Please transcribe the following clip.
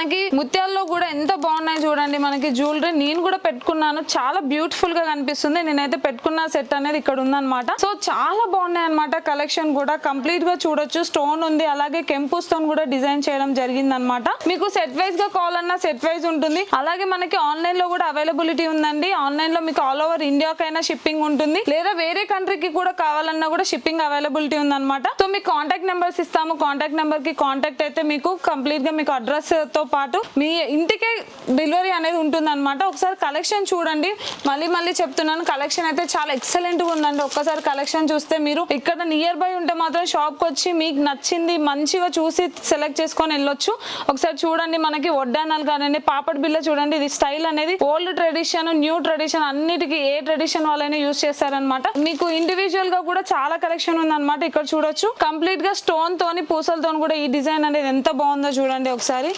మనకి ముత్యాల్లో కూడా ఎంత బాగున్నాయి చూడండి. మనకి జ్యువెలరీ నేను కూడా పెట్టుకున్నాను, చాలా బ్యూటిఫుల్ గా కనిపిస్తుంది. నేనైతే పెట్టుకున్న సెట్ అనేది ఇక్కడ ఉందన్నమాట. సో చాలా బాగున్నాయి అనమాట. కలెక్షన్ కూడా కంప్లీట్ గా చూడొచ్చు. స్టోన్ ఉంది, అలాగే కెంపు స్టోన్ కూడా డిజైన్ చేయడం జరిగింది అనమాట. మీకు సెట్ వైజ్ గా కావాలన్నా సెట్ వైజ్ ఉంటుంది. అలాగే మనకి ఆన్లైన్ లో కూడా అవైలబిలిటీ ఉందండి. ఆన్లైన్ లో మీకు ఆల్ ఓవర్ ఇండియాకైనా షిప్పింగ్ ఉంటుంది, లేదా వేరే కంట్రీకి కూడా కావాలన్నా కూడా షిప్పింగ్ అవైలబిలిటీ ఉందన్నమాట. సో మీకు కాంటాక్ట్ నెంబర్స్ ఇస్తాము. కాంటాక్ట్ నెంబర్ కి కాంటాక్ట్ అయితే మీకు కంప్లీట్ గా మీకు అడ్రస్ తో పాటు మీ ఇంటికే డెలివరీ అనేది ఉంటుంది అనమాట. ఒకసారి కలెక్షన్ చూడండి. మళ్ళీ చెప్తున్నాను, కలెక్షన్ అయితే చాలా ఎక్సలెంట్ గా ఉందండి. ఒక్కసారి కలెక్షన్ చూస్తే మీరు ఇక్కడ నియర్ బై ఉంటే మాత్రం షాప్ కి వచ్చి మీకు నచ్చింది మంచిగా చూసి సెలెక్ట్ చేసుకొని వెళ్ళొచ్చు. ఒకసారి చూడండి, మనకి వడ్డానాలు కాదండి, పాపడ్ బిల్ల చూడండి. ఇది స్టైల్ అనేది ఓల్డ్ ట్రెడిషన్, న్యూ ట్రెడిషన్, అన్నిటికీ ఏ ట్రెడిషన్ వాళ్ళైనా యూజ్ చేస్తారనమాట. మీకు ఇండివిజువల్ గా కూడా చాలా కలెక్షన్ ఉందన్నమాట. ఇక్కడ చూడొచ్చు కంప్లీట్ గా స్టోన్ తోని పూసలతో కూడా ఈ డిజైన్ అనేది ఎంత బాగుందో చూడండి ఒకసారి.